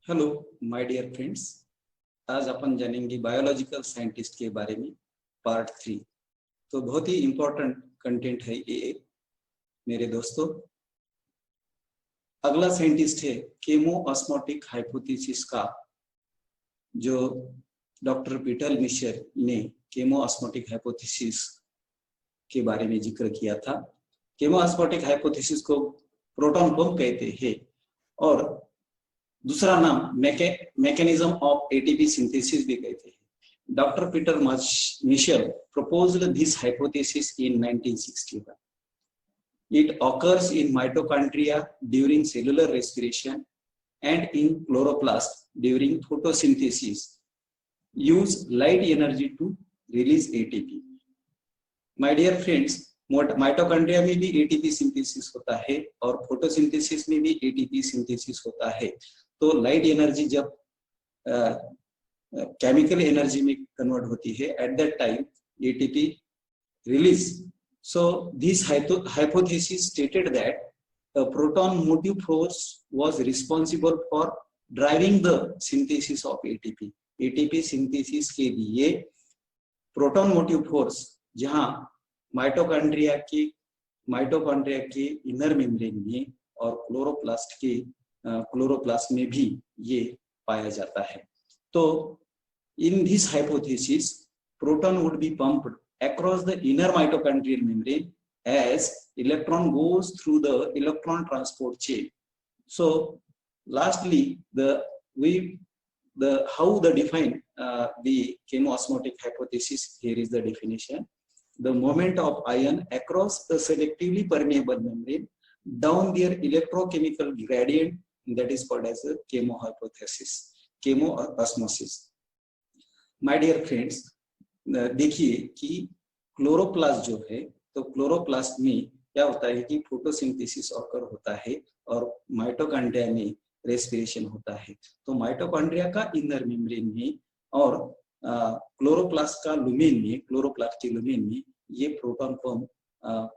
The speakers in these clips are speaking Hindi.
हेलो माय डियर फ्रेंड्स, आज अपन जानेंगे बायोलॉजिकल साइंटिस्ट के बारे में पार्ट 3। तो बहुत ही इम्पोर्टेंट कंटेंट है ये मेरे दोस्तों। अगला साइंटिस्ट है केमो ऑस्मोटिक हाइपोथेसिस का, जो डॉक्टर पीटर मिशेल ने केमो ऑस्मोटिक हाइपोथेसिस के बारे में जिक्र किया था। केमो ऑस्मोटिक हाइपोथेसिस को प्रोटॉन बम कहते हैं और दूसरा नाम मैकेनिज्म ऑफ एटीपी सिंथेसिस भी कहते हैं। Doctor Peter Mitchell proposed this hypothesis in 1961. It occurs in mitochondria during cellular respiration and in chloroplast during photosynthesis. Use light energy to release ATP. My dear friends, mitochondria में भी एटीपी सिंथेसिस होता है और फोटोसिंथेसिस में भी एटीपी सिंथेसिस होता है। तो लाइट एनर्जी जब केमिकल एनर्जी में कन्वर्ट होती है, at that time ATP release. So this hypothesis stated that the proton motive force was responsible for driving the synthesis of ATP. ATP synthesis के लिए प्रोटॉन मोटिव फोर्स, जहां माइटोकॉन्ड्रिया के इनर मेम्ब्रेन में और क्लोरोप्लास्ट में भी ये पाया जाता है। तो in this hypothesis proton would be pumped across the inner mitochondrial membrane as electron goes through the electron transport chain. So lastly, how the define the chemoosmotic hypothesis, here is the definition. The moment of ion across the selectively permeable membrane down their electrochemical gradient, that is called as a chemoosmosis. My dear friends, देखिए कि क्लोरोप्लास्ट जो है, तो क्लोरोप्लास्ट में क्या होता है कि फोटोसिंथेसिस ऑकर होता है और माइटोकॉन्ड्रिया में रेस्पिरेशन होता है। तो माइटोकॉन्ड्रिया का इनर मेम्ब्रेन में और क्लोरोप्लास्ट के लुमेन में ये प्रोटॉन पंप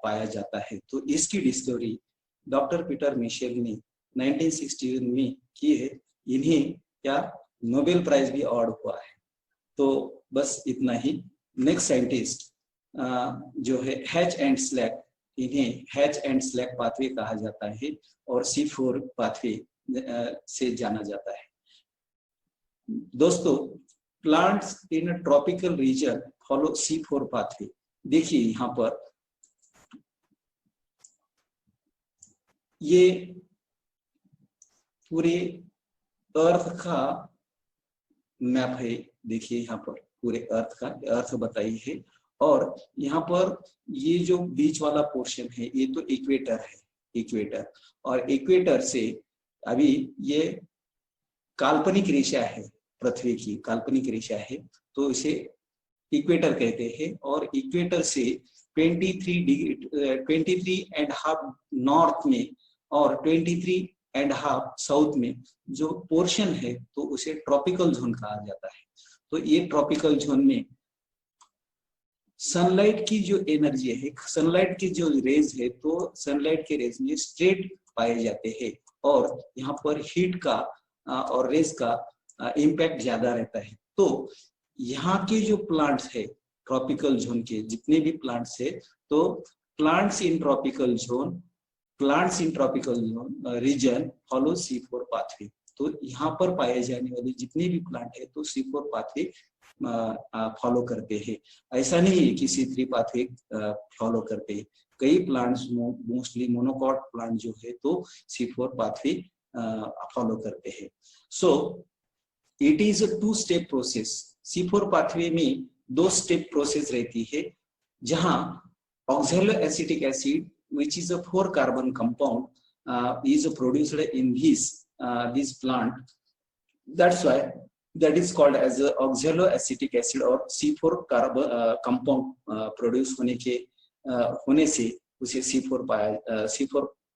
पाया जाता है। तो इसकी डिस्कवरी डॉक्टर पीटर मिशेल ने 1961 में की है। इन्हें क्या नोबेल प्राइज भी अवार्ड हुआ है। तो बस इतना ही। नेक्स्ट साइंटिस्ट जो है हैच एंड स्लैक, इन्हें हैच एंड स्लैक पाथवे कहा जाता है और C4 पाथवे से जाना जाता है। दोस्तों, plants in tropical region follow C4 pathway. देखिए यहाँ पर ये पूरे अर्थ का मैप है। देखिए यहाँ पर पूरे अर्थ बताई है और यहाँ पर ये जो बीच वाला पोर्शन है ये तो इक्वेटर और इक्वेटर से अभी ये काल्पनिक रेखा है, पृथ्वी की काल्पनिक रेखा है, तो इसे इक्वेटर कहते हैं। और इक्वेटर से 23.5 नॉर्थ में और 23.5 साउथ में जो पोर्शन है तो उसे ट्रॉपिकल जोन कहा जाता है। तो ये ट्रॉपिकल जोन में सनलाइट की जो एनर्जी है, सनलाइट की जो रेज है, तो सनलाइट के रेज में स्ट्रेट पाए जाते हैं और यहाँ पर हीट का और रेज का इम्पैक्ट ज्यादा रहता है। तो यहाँ के जो प्लांट्स है, ट्रॉपिकल जोन के जितने भी प्लांट्स है, तो plants in tropical zone region follow C4 pathway. तो यहाँ पर पाए जाने वाले जितने भी प्लांट है तो C4 पाथवे फॉलो करते हैं। ऐसा नहीं है कि C3 पाथवे फॉलो करते हैं। कई प्लांट्स, मोस्टली मोनोकॉट प्लांट जो है तो C4 पाथवे फॉलो करते हैं। सो इट इज अ 2-स्टेप प्रोसेस। C4 पाथवे में 2 स्टेप प्रोसेस रहती है, जहां oxaloacetic acid which is a 4-carbon compound is produced in this plant. That's why that is called as a oxaloacetic acid और C4 carbon compound प्रोड्यूस होने से उसे C4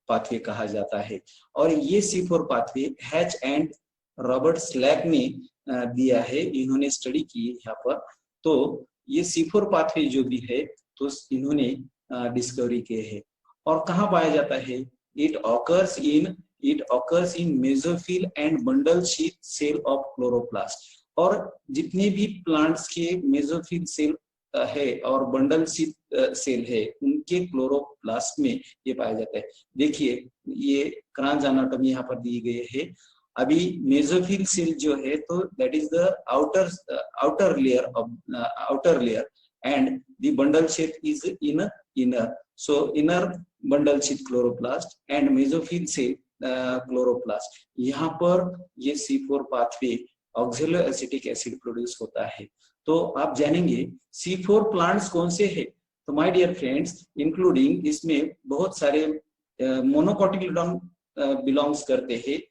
पाथवे कहा जाता है। और ये C4 pathway hatch and Robert slack ने दिया है, इन्होंने स्टडी की यहाँ पर। तो ये C4 पाथवे जो भी है तो इन्होंने डिस्कवरी किए है। और कहाँ पाया जाता है? It occurs in it occurs in mesophyll and bundle sheath cell of chloroplast. और जितने भी प्लांट्स के मेसोफिल सेल है और बंडल शीथ सेल है उनके क्लोरोप्लास्ट में ये पाया जाता है। देखिए ये क्रांच एनाटॉमी यहाँ पर दी गई है। अभी मेसोफिल सेल जो है तो that is the outer layer and the bundle sheath is inner. So inner bundle sheath chloroplast and mesophyll cell chloroplast. यहाँ पर ये C4 pathway oxaloacetic acid produce होता है। तो आप जानेंगे C4 प्लांट्स कौन से हैं। तो माय डियर फ्रेंड्स, इंक्लूडिंग इसमें बहुत सारे मोनोकोटिलेडॉन बिलोंग्स करते हैं।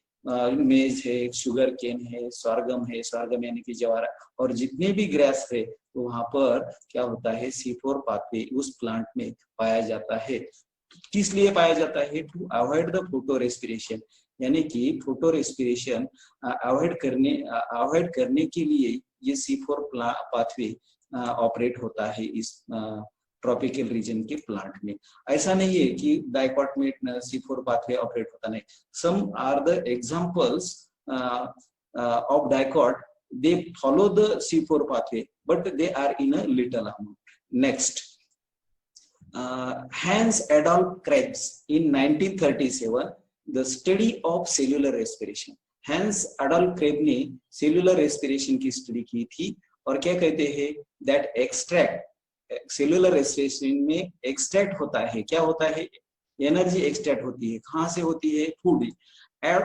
मेज है, शुगर केन है, स्वारगम यानी कि ज्वार, और जितने भी ग्रास है तो वहां पर क्या होता है C4 पाथवे उस प्लांट में पाया जाता है। किस लिए पाया जाता है? To avoid the photo respiration, यानी कि फोटो रेस्पिरेशन अवॉइड करने के लिए ये C4 पाथवे ऑपरेट होता है इस ट्रॉपिकल रीजन के प्लांट में। ऐसा नहीं है कि डाइकॉट में C4 पाथवे ऑपरेट होता नहीं। Some are the examples of dicot, they follow the C4 pathway but they are in a little amount. Next, Hans Adolf Krebs in 1937 the study of cellular respiration. Hans Adolf Krebs ने cellular respiration की स्टडी की थी और क्या कहते हैं that extract cellular respiration में extract होता है। क्या होता है? एनर्जी एक्सट्रैक्ट होती है। कहाँ से होती है? फूड।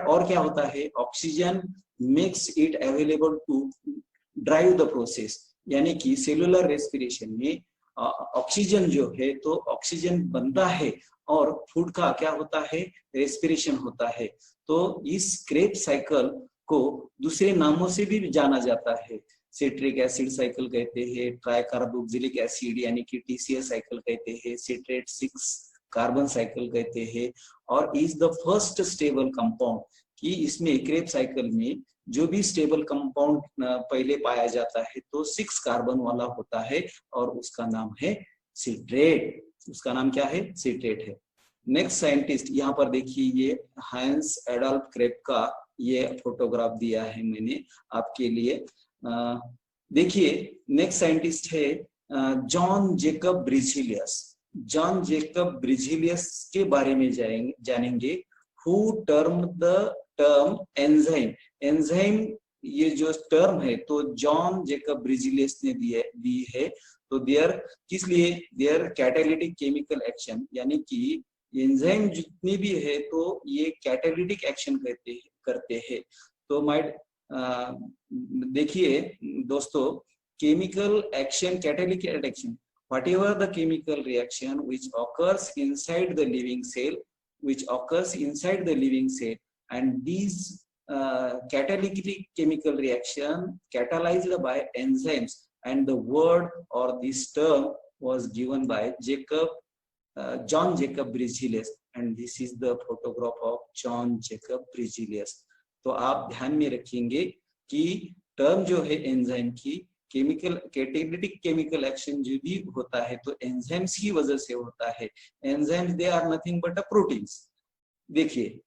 और क्या होता है? Oxygen makes it available to drive the process, यानी कि सेलुलर रेस्पिरेशन में ऑक्सीजन जो है तो ऑक्सीजन बनता है और फूड का क्या होता है? रेस्पिरेशन होता है। तो इस क्रेब्स साइकिल को दूसरे नामों से भी जाना जाता है। सिट्रिक एसिड साइकिल कहते हैं, ट्राइकार्बोक्सिलिक एसिड यानी कि TCA साइकिल कहते हैं, सिट्रेट 6 कार्बन साइकिल कहते हैं, और is the first stable compound कि इसमें क्रेब साइकिल में जो भी स्टेबल कंपाउंड पहले पाया जाता है तो 6 कार्बन वाला होता है और उसका नाम है सिट्रेट। उसका नाम क्या है? सिट्रेट है। नेक्स्ट साइंटिस्ट, यहाँ पर देखिए ये हांस एडोल्फ क्रेब का ये फोटोग्राफ दिया है मैंने आपके लिए। देखिए नेक्स्ट साइंटिस्ट है जॉन जेकब ब्रिजिलियस। जॉन जेकब ब्रिजिलियस के बारे में जानेंगे। Who termed the term enzyme? Enzyme ये जो टर्म है तो जॉन जेकब ब्रिजिलियस ने दी है। तो किस लिए? देयर कैटालिटिक केमिकल एक्शन, यानी कि एंजाइम जितनी भी है तो ये कैटालिटिक एक्शन करते हैं। तो देखिए दोस्तों, chemical action, catalytic action, whatever the chemical reaction which occurs inside the living cell, and these catalytic chemical reaction catalyzed by enzymes, and the word or this term was given by John Jacob Berzelius, and this is the photograph of John Jacob Berzelius. तो आप ध्यान में रखेंगे कि टर्म जो है एंजाइम की, केमिकल कैटालिटिक केमिकल एक्शन जो भी होता है तो एंजाइम्स की वजह से होता है। Enzymes they are nothing but a proteins. देखिए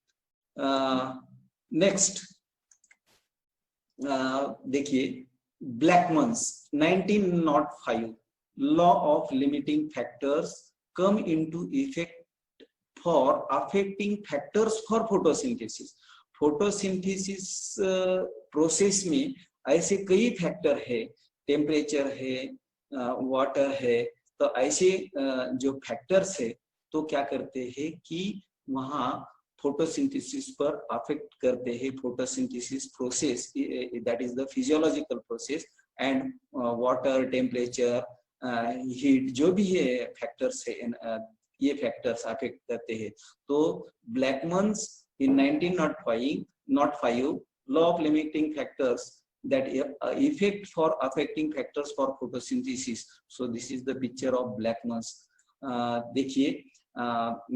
नेक्स्ट देखिए Blackman's 1905 law of limiting factors come into effect for affecting factors for photosynthesis. Photosynthesis process में ऐसे कई फैक्टर है, टेम्परेचर है, वाटर है, तो ऐसे जो फैक्टर्स है तो क्या करते हैं कि वहाँ फोटोसिंथेसिस पर अफेक्ट करते हैं। Photosynthesis process that is the physiological process, and water, temperature, heat जो भी है फैक्टर्स है, ये फैक्टर्स अफेक्ट करते हैं। तो ब्लैकमन्स in 1905 law of limiting factors that effect for affecting factors for photosynthesis. So this is the picture of Blackmans. देखिए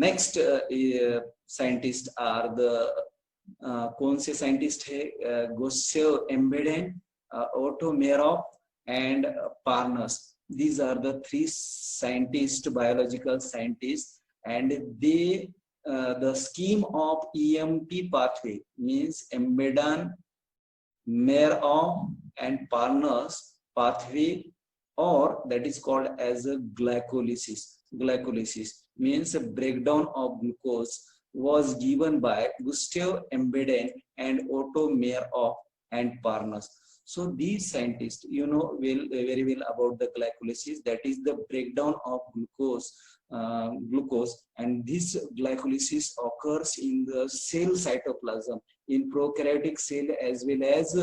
next scientist are the कौन से साइंटिस्ट है? गोसेव एम्बेडेन, auto मेरोव and Parnas. These are the 3 scientists, biological scientists, and they the scheme of EMP pathway means Embedon, Merau and Parnas pathway, or that is called as a glycolysis. Glycolysis means a breakdown of glucose was given by Gustav Embedon and Otto Merau and Parnas. So these scientists, you know very well about the glycolysis, that is the breakdown of glucose, and this glycolysis occurs in the cell cytoplasm in prokaryotic cell as well as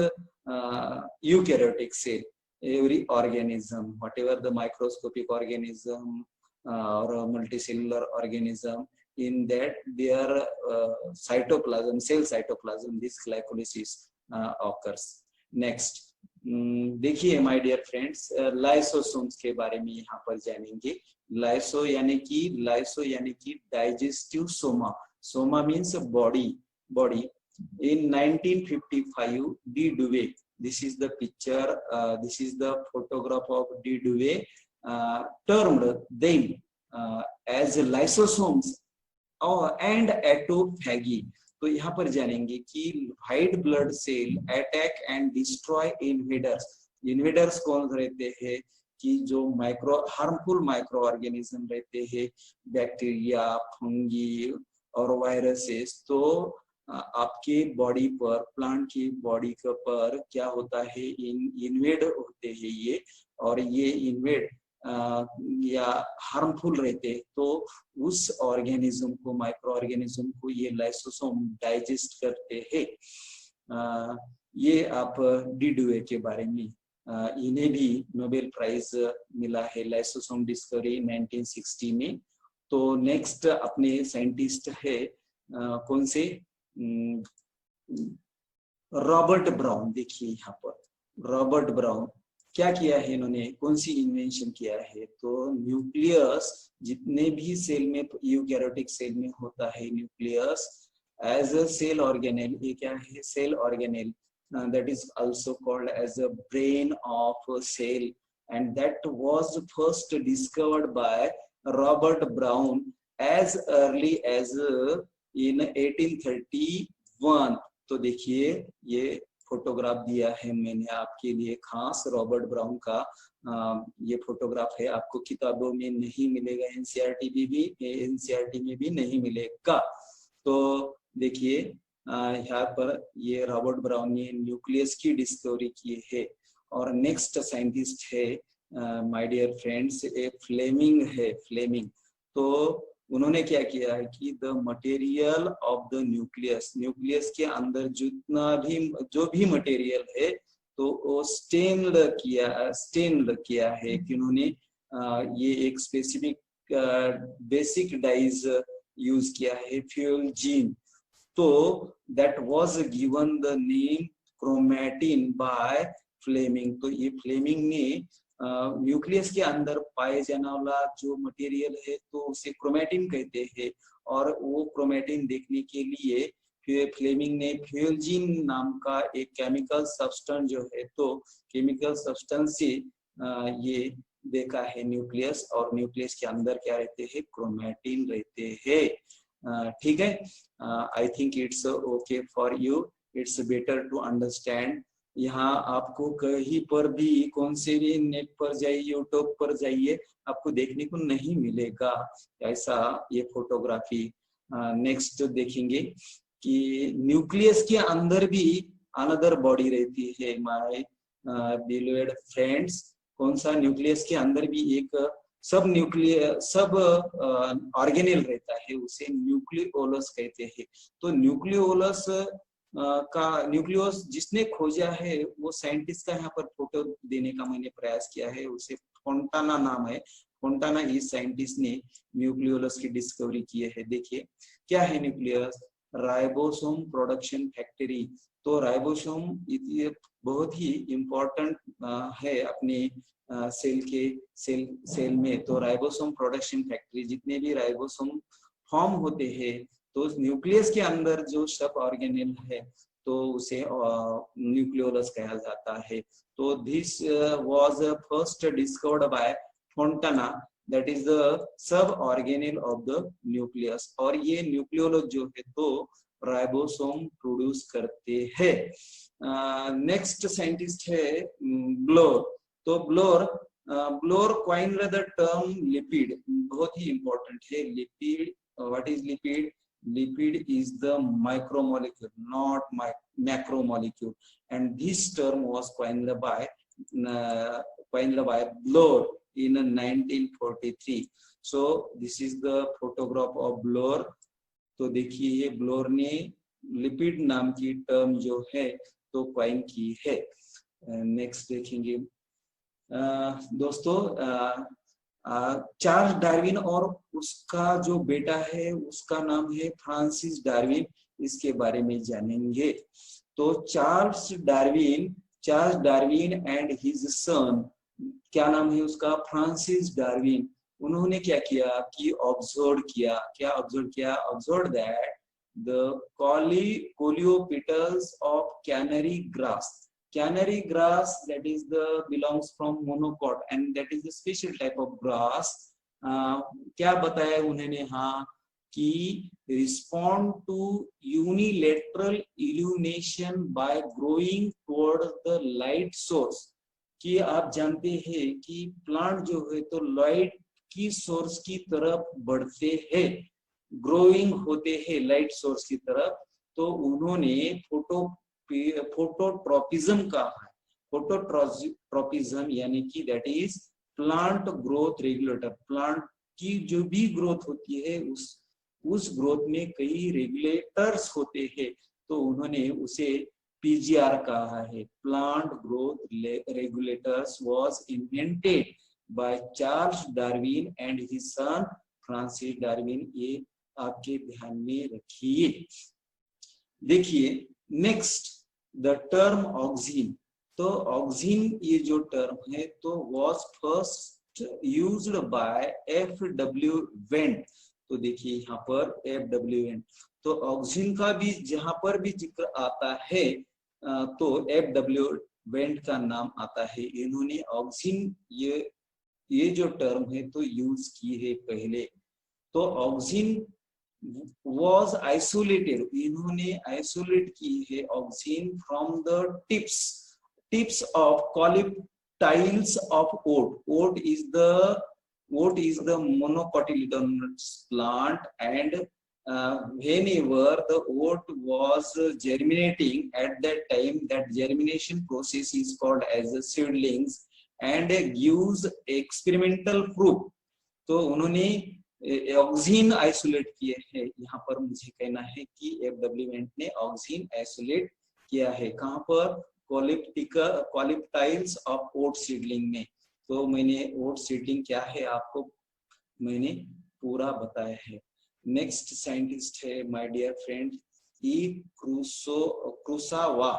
eukaryotic cell. Every organism, whatever the microscopic organism or a multicellular organism, in that their cytoplasm, cell cytoplasm, this glycolysis occurs. Next देखिए माय डियर फ्रेंड्स, लाइसोसोम्स के बारे में यहाँ पर जानेंगे. लाइसो यानी कि digestive Soma. Soma means body. In 1955, D. Dewey, this is the picture, this is the photograph of D. Dewey, termed them as lysosomes and autophagy. तो यहाँ पर जानेंगे कि white blood cell attack and destroy invaders कौन रहते हैं, कि जो हार्मफुल माइक्रो ऑर्गेनिज्म रहते हैं, बैक्टीरिया, फंगी और वायरसेस. तो आपके बॉडी पर, प्लांट की बॉडी पर क्या होता है, इन्वेड होते हैं ये, और ये इन्वेड या हार्मफुल रहते, तो उस ऑर्गेनिज्म को, माइक्रो ऑर्गेनिज्म को ये लाइसोसोम डाइजेस्ट करते हैं. ये आप डी ड्यूए के बारे में, इन्हें भी नोबेल प्राइज मिला है लाइसोसोम डिस्कवरी 1960 में. तो नेक्स्ट अपने साइंटिस्ट है कौन से, रॉबर्ट ब्राउन. देखिए यहाँ पर रॉबर्ट ब्राउन क्या किया है इन्होंने, कौन सी इन्वेंशन किया है. तो न्यूक्लियस, जितने भी सेल में, यूकैरियोटिक सेल में होता है nucleus, as a cell organelle, ये क्या है, cell organelle, that is also called as a brain of a cell, and that was first discovered by Robert Brown as early as in 1831. तो देखिए ये फोटोग्राफ दिया है मैंने आपके लिए खास, रॉबर्ट ब्राउन का. ये फोटोग्राफ है, आपको किताबों में नहीं मिलेगा, एनसीईआरटी में भी नहीं मिलेगा. तो देखिए यहाँ पर ये रॉबर्ट ब्राउन ने न्यूक्लियस की डिस्कवरी की है. और नेक्स्ट साइंटिस्ट है माय डियर फ्रेंड्स, फ्लेमिंग है. फ्लेमिंग तो उन्होंने क्या किया है कि the material of the nucleus के अंदर जो भी मटेरियल है, तो वो स्टेन किया है कि उन्होंने ये एक स्पेसिफिक बेसिक डाइज यूज किया है, फ्यूल जीन. तो that was given the name chromatin by Flemming. तो ये फ्लेमिंग ने न्यूक्लियस के अंदर पाए जाने वाला जो मटेरियल है, तो उसे क्रोमैटिन कहते हैं. और वो क्रोमैटिन देखने के लिए फ्लेमिंग ने फ्यूलजीन नाम का एक केमिकल सब्सटेंस जो है, तो केमिकल सब्सटेंस से ये देखा है न्यूक्लियस, और न्यूक्लियस के अंदर क्या रहते हैं, क्रोमैटिन रहते हैं. ठीक है, I think it's okay for you, it's better to understand. यहाँ आपको कहीं पर भी, कौन से भी नेट पर जाइए, यूट्यूब पर जाइए, आपको देखने को नहीं मिलेगा ऐसा ये फोटोग्राफी. नेक्स्ट देखेंगे कि न्यूक्लियस के अंदर भी अनदर बॉडी रहती है माय बिलोवेड फ्रेंड्स. कौन सा, न्यूक्लियस के अंदर भी एक सब ऑर्गेनेल रहता है, उसे न्यूक्लियोलस कहते हैं. तो न्यूक्लियोलस न्यूक्लियोस जिसने खोजा है, वो साइंटिस्ट का यहाँ पर फोटो देने का मैंने प्रयास किया है, उसे फोंटाना नाम है. फोंटाना इस साइंटिस्ट ने न्यूक्लियोलस की डिस्कवरी की है. देखिए क्या है न्यूक्लियस, राइबोसोम प्रोडक्शन फैक्ट्री. तो राइबोसोम बहुत ही इम्पोर्टेंट है अपने सेल में. तो राइबोसोम प्रोडक्शन फैक्ट्री, जितने भी राइबोसोम फॉर्म होते हैं, तो न्यूक्लियस के अंदर जो सब ऑर्गेनेल है, तो उसे न्यूक्लियोलस कहा जाता है. तो this was first discovered by Fontana that is the sub organelle of the nucleus, और ये न्यूक्लियोलस जो है तो राइबोसोम प्रोड्यूस करते हैं। नेक्स्ट साइंटिस्ट है ब्लोर। तो ब्लोर कॉइन्ड द टर्म लिपिड, बहुत ही इंपॉर्टेंट है lipid. What is lipid? Lipid is the micromolecule, not macromolecule, and this term was coined by Bloor in 1943. So this is the photograph of Bloor. तो देखिए ये ब्लोर ने लिपिड नाम की टर्म जो है तो कॉइन की है। नेक्स्ट देखेंगे दोस्तों, चार्ल्स डार्विन और उसका जो बेटा है उसका नाम है फ्रांसिस डार्विन, इसके बारे में जानेंगे। तो Charles Darwin and his son, क्या नाम है उसका? Francis Darwin. उन्होंने क्या किया कि observe that the coleoptiles of canary grass, that is belongs from monocot and that is a special type of grass. क्या बताया उन्होंने? हाँ, कि respond to unilateral illumination by growing toward the light source। कि आप जानते हैं कि प्लांट जो है तो लाइट की सोर्स की तरफ बढ़ते हैं, ग्रोइंग होते हैं लाइट सोर्स की तरफ। तो उन्होंने फोटोट्रोपिज्म कहा है। फोटोट्रोपिज्म यानी कि that is plant growth regulator. Plant की जो भी ग्रोथ होती है उस ग्रोथ में कई रेगुलेटर्स होते हैं, तो उन्होंने उसे पीजीआर कहा है। Plant growth regulators was invented by Charles Darwin and his sun Francis Darwin. ये आपके ध्यान में रखिए। देखिए नेक्स्ट द टर्म ऑक्सीन। तो ऑक्सीन ये जो टर्म है तो was first used by F.W.. Went. तो देखिए यहाँ पर एफ.डब्ल्यू. वेंट। तो ऑक्सीन का भी जहां पर भी जिक्र आता है तो एफ.डब्ल्यू. वेंट का नाम आता है। इन्होंने ऑक्सीन ये जो टर्म है तो यूज की है पहले। तो ऑक्सीन was isolated, इन्होंने आइसोलेट की है auxin from the tips of coleoptiles of oat. Oat is the monocotyledonous plant, and whenever the oat was germinating, at that time that germination process is called as the seedlings and gives experimental fruit। तो उन्होंने ऑक्सीन आइसोलेट किए हैं। यहाँ पर मुझे कहना है कि एफ.डब्ल्यू. वेंट ने ऑक्सीन आइसोलेट किया है। कहाँ पर? कॉलिप्टाइल्स ऑफ ओट सीडलिंग में। तो मैंने ओट सीडलिंग क्या है आपको मैंने पूरा बताया है। नेक्स्ट साइंटिस्ट है my dear friend E Kurosawa.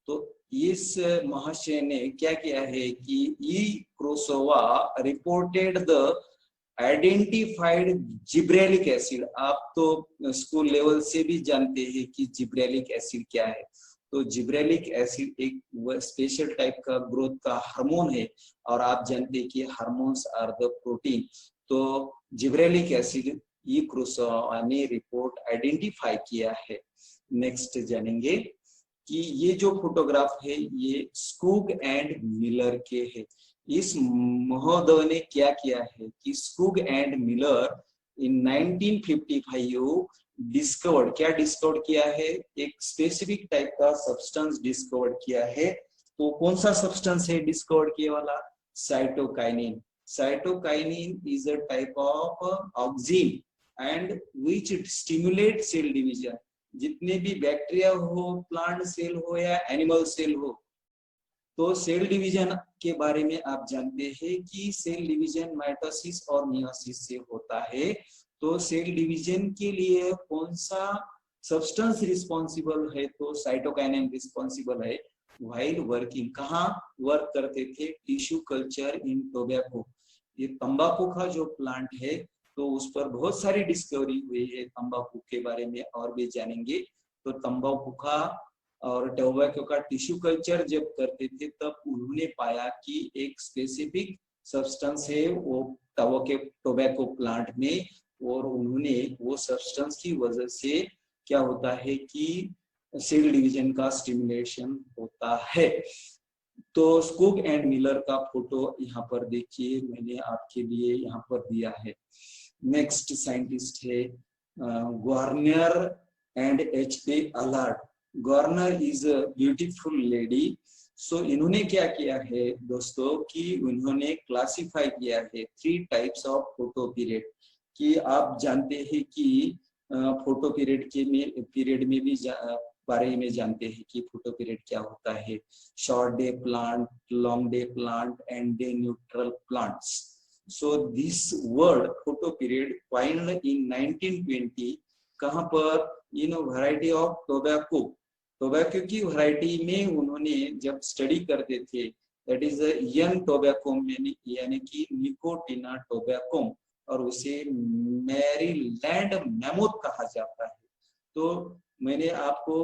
तो इस महाशय ने क्या किया है कि E Kurosawa reported the identified gibberellic acid. आप तो स्कूल लेवल से भी जानते हैं कि जिब्रेलिक एसिड क्या है। तो जिब्रेलिक एसिड एक स्पेशल टाइप का ग्रोथ का हार्मोन है, और आप जानते हैं कि हार्मोन्स आर द प्रोटीन। तो जिब्रेलिक एसिड ये क्रूसोवा ने रिपोर्ट आइडेंटिफाई किया है। नेक्स्ट जानेंगे कि ये जो फोटोग्राफ है ये स्कूग एंड मिलर के है। इस महोदय ने क्या किया है कि स्कूग एंड मिलर इन 1955 क्या डिस्कवर किया है? एक स्पेसिफिक टाइप का सब्सटेंस डिस्कवर किया है। तो कौन सा सब्सटेंस है डिस्कवर किया वाला? Cytokinin. Cytokinin is a type of auxin and which stimulate cell division. जितने भी बैक्टीरिया हो, प्लांट सेल हो या एनिमल सेल हो, तो सेल डिवीजन के बारे में आप जानते हैं कि सेल डिवीजन माइटोसिस और मियोसिस से होता है। तो सेल डिवीजन के लिए कौन सा सब्सटेंस रिस्पॉन्सिबल है? तो साइटोकाइनिन रिस्पॉन्सिबल है। व्हाइल वर्किंग, कहाँ वर्क करते थे? Tissue culture in tobacco. ये तंबाकू का जो प्लांट है तो उस पर बहुत सारी डिस्कवरी हुई है तंबाकू के बारे में, और भी जानेंगे। तो तंबाकू का और टोबैको का टिश्यू कल्चर जब करते थे तब उन्होंने पाया कि एक स्पेसिफिक सब्सटेंस है वो टोबैको प्लांट में, और उन्होंने वो सब्सटेंस की वजह से क्या होता है कि सेल डिवीजन का स्टिमुलेशन होता है। तो स्कूग एंड मिलर का फोटो यहाँ पर देखिए, मैंने आपके लिए यहाँ पर दिया है। नेक्स्ट साइंटिस्ट है Garner and H A. Allard. Garner is a beautiful lady. So इन्होंने क्या किया है दोस्तों कि उन्होंने क्लासिफाई किया है 3 टाइप्स ऑफ फोटो पीरियड। कि आप जानते हैं कि फोटो पीरियड में भी बारे में जानते हैं कि फोटो पीरियड क्या होता है। Short day plant, long day plant and day neutral plants. So this word photo period find in 1920 कहाँ पर, इन वैरायटी ऑफ टोबैको। टोबैको की वैरायटी में उन्होंने जब स्टडी करते थे, दैट इज यंग टोबैको यानी कि निकोटिना टोबैको, और उसे मैरीलैंड मैमोथ कहा जाता है। तो मैंने आपको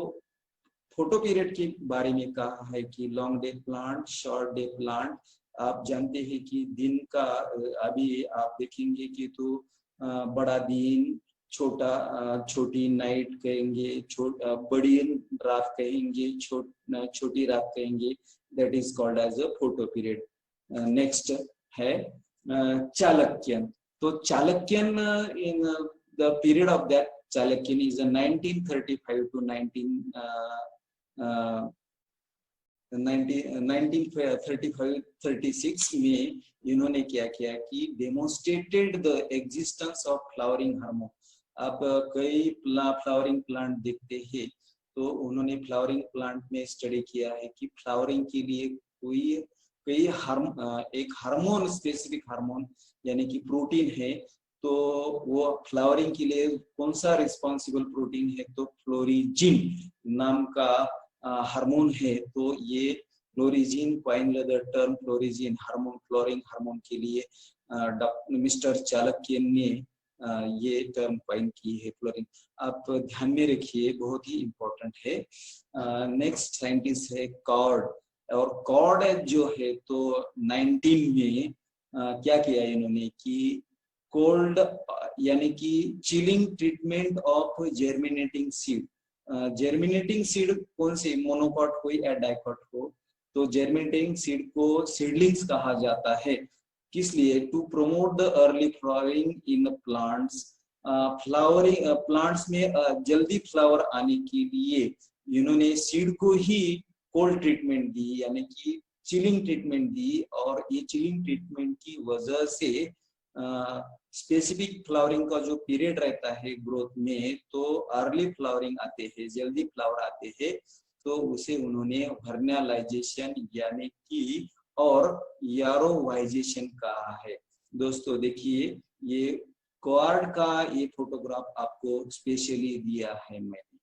फोटो पीरियड के बारे में कहा है कि long day plant, short day plant. आप जानते हैं कि दिन का अभी आप देखेंगे कि तो बड़ा दिन, छोटी नाइट कहेंगे, बड़ी रात कहेंगे, छोटी रात कहेंगे, that is called as a photo period. Next है चालुक्यन। तो Chailakhyan in the period of that Chailakhyan is 1935 to 1935-36 में इन्होंने क्या किया कि demonstrated the existence of flowering hormone. आप कई फ्लावरिंग प्लांट देखते हैं, तो उन्होंने फ्लावरिंग प्लांट में स्टडी किया है कि फ्लावरिंग के लिए एक हार्मोन, स्पेसिफिक हार्मोन यानी कि प्रोटीन है। तो वो फ्लावरिंग के लिए कौन सा रिस्पॉन्सिबल प्रोटीन है, तो फ्लोरिजिन नाम का हार्मोन है। तो ये florigen, coined the term florigen hormone, flowering hormone के लिए मिस्टर चालुक्य ने ये टर्म कॉइन की है, फ्लोरिंग। आप ध्यान में रखिए, बहुत ही इंपॉर्टेंट है। नेक्स्ट साइंटिस्ट है कॉर्ड। और कॉर्ड जो है तो 19 में क्या किया इन्होंने कि कोल्ड यानी कि chilling treatment of germinating seed. Germinating seed कौन से, मोनोकॉट हो या डाइकॉट हो, तो जर्मिनेटिंग सीड को सीडलिंग्स कहा जाता है। किस लिए, to promote the early flowering in plants. Flowering plants में जल्दी फ्लावर आने के लिए इन्होंने सीड को ही कोल्ड ट्रीटमेंट दी, यानी कि चिलिंग ट्रीटमेंट दी। और ये चिलिंग ट्रीटमेंट की वजह से स्पेसिफिक फ्लावरिंग का जो पीरियड रहता है ग्रोथ में, तो अर्ली फ्लावरिंग आते हैं, जल्दी फ्लावर आते हैं, तो उसे उन्होंने वर्नलाइजेशन यानी कि और यारोवाइजेशन कहा है। दोस्तों देखिए, ये क्वार्ड का ये फोटोग्राफ आपको स्पेशली दिया है मैंने।